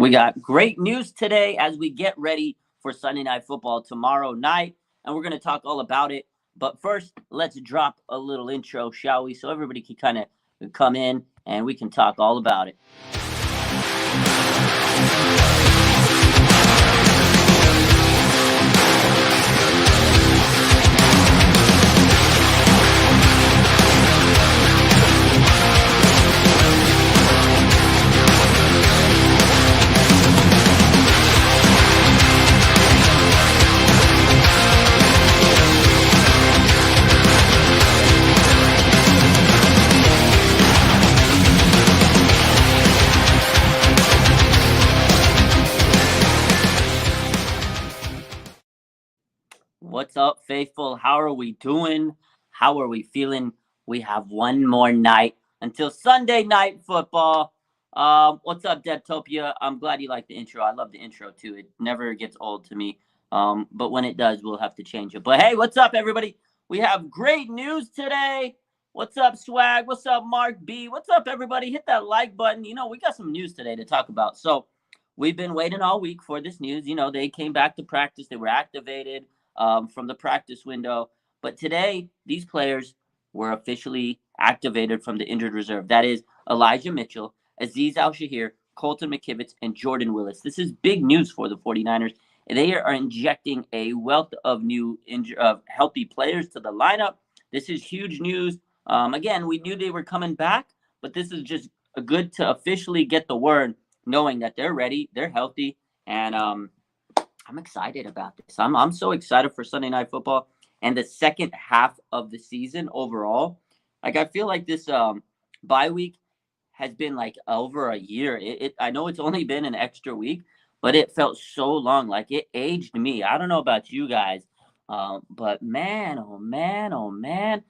We got great news today as we get ready for Sunday Night Football tomorrow night, and we're going to talk all about it. But first, let's drop a little intro, shall we? So everybody can kind of come in and we can talk all about it. What's up, faithful? How are we doing? How are we feeling? We have one more night until Sunday Night Football. What's up, Debtopia? I'm glad you like the intro. I love the intro too. It never gets old to me. But when it does, we'll have to change it. But hey, what's up, everybody? We have great news today. What's up, Swag? What's up, Mark B? What's up, everybody? Hit that like button. We got some news today to talk about. So we've been waiting all week for this news. They came back to practice. They were activated from the practice window. But today, these players were officially activated from the injured reserve. That is Elijah Mitchell, Azeez Al-Shaair, Colton McKivitz, and Jordan Willis. This is big news for the 49ers. They are injecting a wealth of new healthy players to the lineup. This is huge news. Again, we knew they were coming back, but this is just good to officially get the word, knowing that they're ready, they're healthy, and I'm excited about this. I'm so excited for Sunday Night Football and the second half of the season overall. Like, I feel like this bye week has been like over a year. I know it's only been an extra week, but it felt so long. Like, it aged me. I don't know about you guys, but man, oh man, oh man,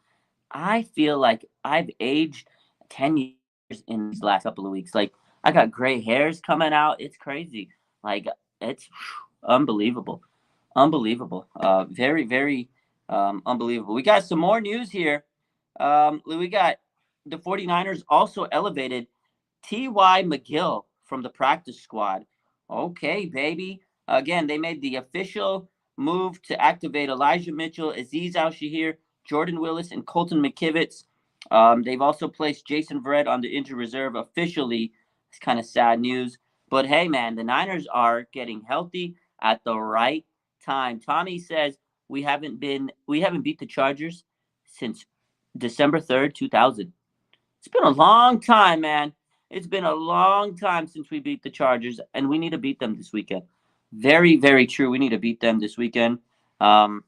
I feel like I've aged 10 years in these last couple of weeks. Like, I got gray hairs coming out. It's crazy. Like, it's unbelievable. Unbelievable. Very, very unbelievable. We got some more news here. We got the 49ers also elevated T.Y. McGill from the practice squad. Okay, baby. Again, they made the official move to activate Elijah Mitchell, Azeez Al-Shaair, Jordan Willis, and Colton McKivitz. They've also placed Jason Verrett on the injured reserve officially. It's kind of sad news. But hey, man, the Niners are getting healthy at the right time. Tommy says we haven't beat the Chargers since December 3rd, 2000. It's been a long time, man. It's been a long time since we beat the Chargers, and we need to beat them this weekend. Very, very true. We need to beat them this weekend. Man,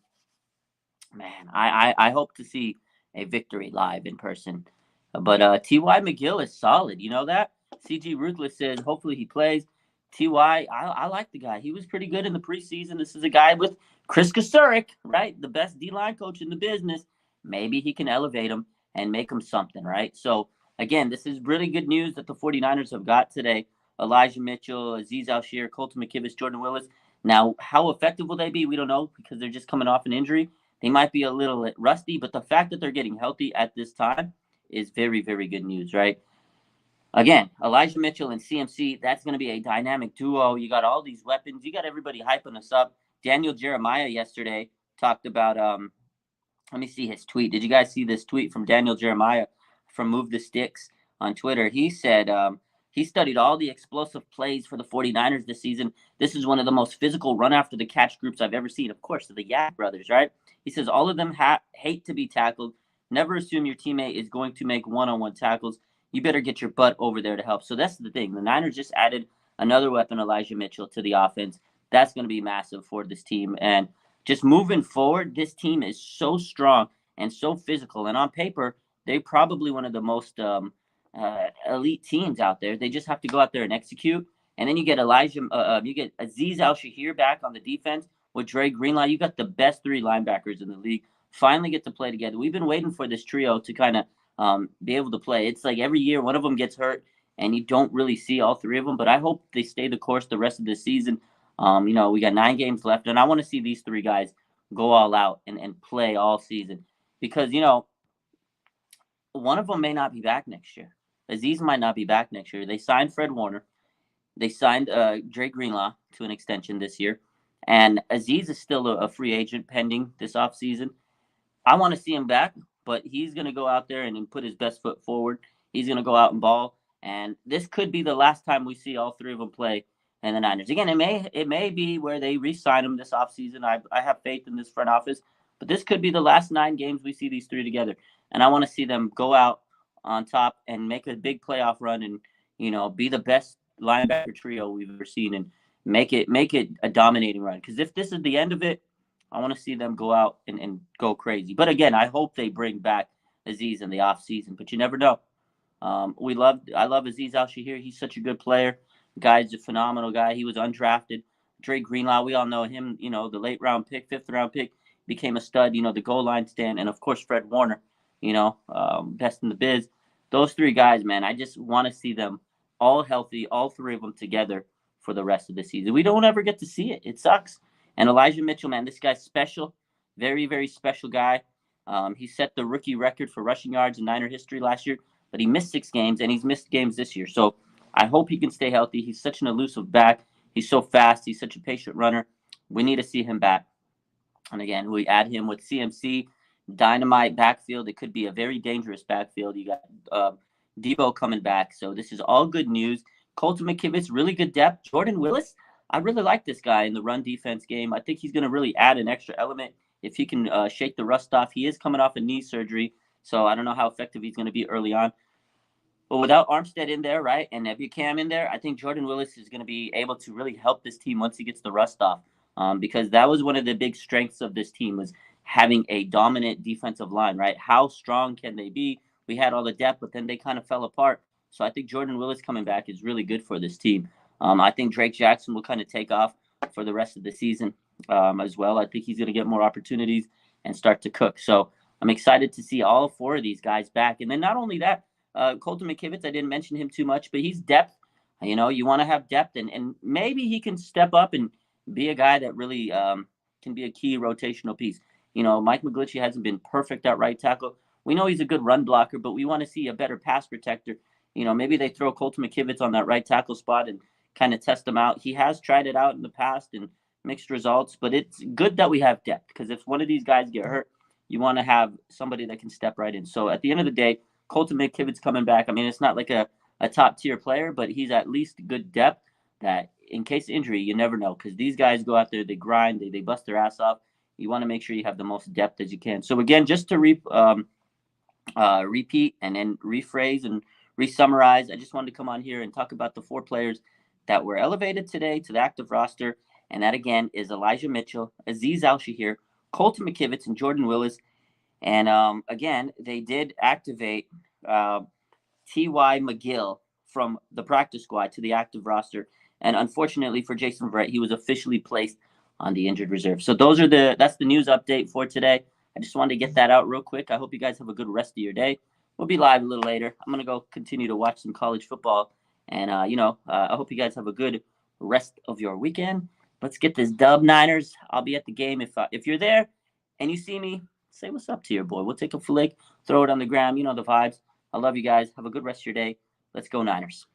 I hope to see a victory live in person. But T.Y. McGill is solid. You know that? CG Ruthless says hopefully he plays. T.Y., I like the guy. He was pretty good in the preseason. This is a guy with Chris Kasurik, right? The best D-line coach in the business. Maybe he can elevate him and make him something, right? So, again, this is really good news that the 49ers have got today. Elijah Mitchell, Azeez Al-Shaair, Colton McKivitz, Jordan Willis. Now, how effective will they be? We don't know because they're just coming off an injury. They might be a little rusty, but the fact that they're getting healthy at this time is very, very good news, right? Again, Elijah Mitchell and CMC, that's going to be a dynamic duo. You got all these weapons. You got everybody hyping us up. Daniel Jeremiah yesterday talked about, let me see his tweet. Did you guys see this tweet from Daniel Jeremiah from Move the Sticks on Twitter? He said he studied all the explosive plays for the 49ers this season. This is one of the most physical run after the catch groups I've ever seen. Of course, the Yak brothers, right? He says all of them hate to be tackled. Never assume your teammate is going to make one-on-one tackles. You better get your butt over there to help. So that's the thing. The Niners just added another weapon, Elijah Mitchell, to the offense. That's going to be massive for this team. And just moving forward, this team is so strong and so physical. And on paper, they're probably one of the most elite teams out there. They just have to go out there and execute. And then you get you get Azeez Al-Shaair back on the defense with Dre Greenlaw. You got the best three linebackers in the league. Finally get to play together. We've been waiting for this trio to kind of be able to play. It's like every year one of them gets hurt and you don't really see all three of them, but I hope they stay the course the rest of the season. We got 9 games left, and I want to see these three guys go all out and play all season because, one of them may not be back next year. Azeez might not be back next year. They signed Fred Warner. They signed Dre Greenlaw to an extension this year, and Aziz is still a free agent pending this offseason. I want to see him back, but he's going to go out there and put his best foot forward. He's going to go out and ball, and this could be the last time we see all three of them play in the Niners. Again, it may be where they re-sign him this offseason. I have faith in this front office, but this could be the last 9 games we see these three together, and I want to see them go out on top and make a big playoff run and be the best linebacker trio we've ever seen and make it a dominating run. Because if this is the end of it, I want to see them go out and go crazy. But again, I hope they bring back Aziz in the offseason, but you never know. I love Aziz Al-Shahir. He's such a good player. The guy's a phenomenal guy. He was undrafted. Dre Greenlaw, we all know him, the late round pick, 5th-round pick, became a stud, the goal line stand. And, of course, Fred Warner, best in the biz. Those three guys, man, I just want to see them all healthy, all three of them together for the rest of the season. We don't ever get to see it. It sucks. And Elijah Mitchell, man, this guy's special. Very, very special guy. He set the rookie record for rushing yards in Niner history last year, but he missed 6 games, and he's missed games this year. So I hope he can stay healthy. He's such an elusive back. He's so fast. He's such a patient runner. We need to see him back. And again, we add him with CMC, dynamite backfield. It could be a very dangerous backfield. You got Debo coming back. So this is all good news. Colton McKivitz, really good depth. Jordan Willis, I really like this guy in the run defense game. I think he's going to really add an extra element if he can shake the rust off. He is coming off a knee surgery, so I don't know how effective he's going to be early on. But without Armstead in there, right, and Ebukam in there, I think Jordan Willis is going to be able to really help this team once he gets the rust off, because that was one of the big strengths of this team was having a dominant defensive line, right? How strong can they be? We had all the depth, but then they kind of fell apart. So I think Jordan Willis coming back is really good for this team. I think Drake Jackson will kind of take off for the rest of the season as well. I think he's going to get more opportunities and start to cook. So I'm excited to see all 4 of these guys back. And then not only that, Colton McKivitz, I didn't mention him too much, but he's depth. You want to have depth, and maybe he can step up and be a guy that really can be a key rotational piece. Mike McGlinchey hasn't been perfect at right tackle. We know he's a good run blocker, but we want to see a better pass protector. Maybe they throw Colton McKivitz on that right tackle spot and kind of test him out. He has tried it out in the past and mixed results, but it's good that we have depth, because if one of these guys get hurt, you want to have somebody that can step right in. So at the end of the day, Colton McKivitz coming back. I mean, it's not like a top tier player, but he's at least good depth that in case of injury, you never know, because these guys go out there, they grind, they bust their ass off. You want to make sure you have the most depth as you can. So again, just to repeat and then rephrase and re-summarize, I just wanted to come on here and talk about the 4 players that were elevated today to the active roster. And that, again, is Elijah Mitchell, Aziz Al-Shahir, Colton McKivitz, and Jordan Willis. And, again, they did activate T.Y. McGill from the practice squad to the active roster. And unfortunately for Jason Verrett, he was officially placed on the injured reserve. So that's the news update for today. I just wanted to get that out real quick. I hope you guys have a good rest of your day. We'll be live a little later. I'm going to go continue to watch some college football. And, I hope you guys have a good rest of your weekend. Let's get this dub, Niners. I'll be at the game. If you're there and you see me, say what's up to your boy. We'll take a flick, throw it on the gram. You know the vibes. I love you guys. Have a good rest of your day. Let's go, Niners.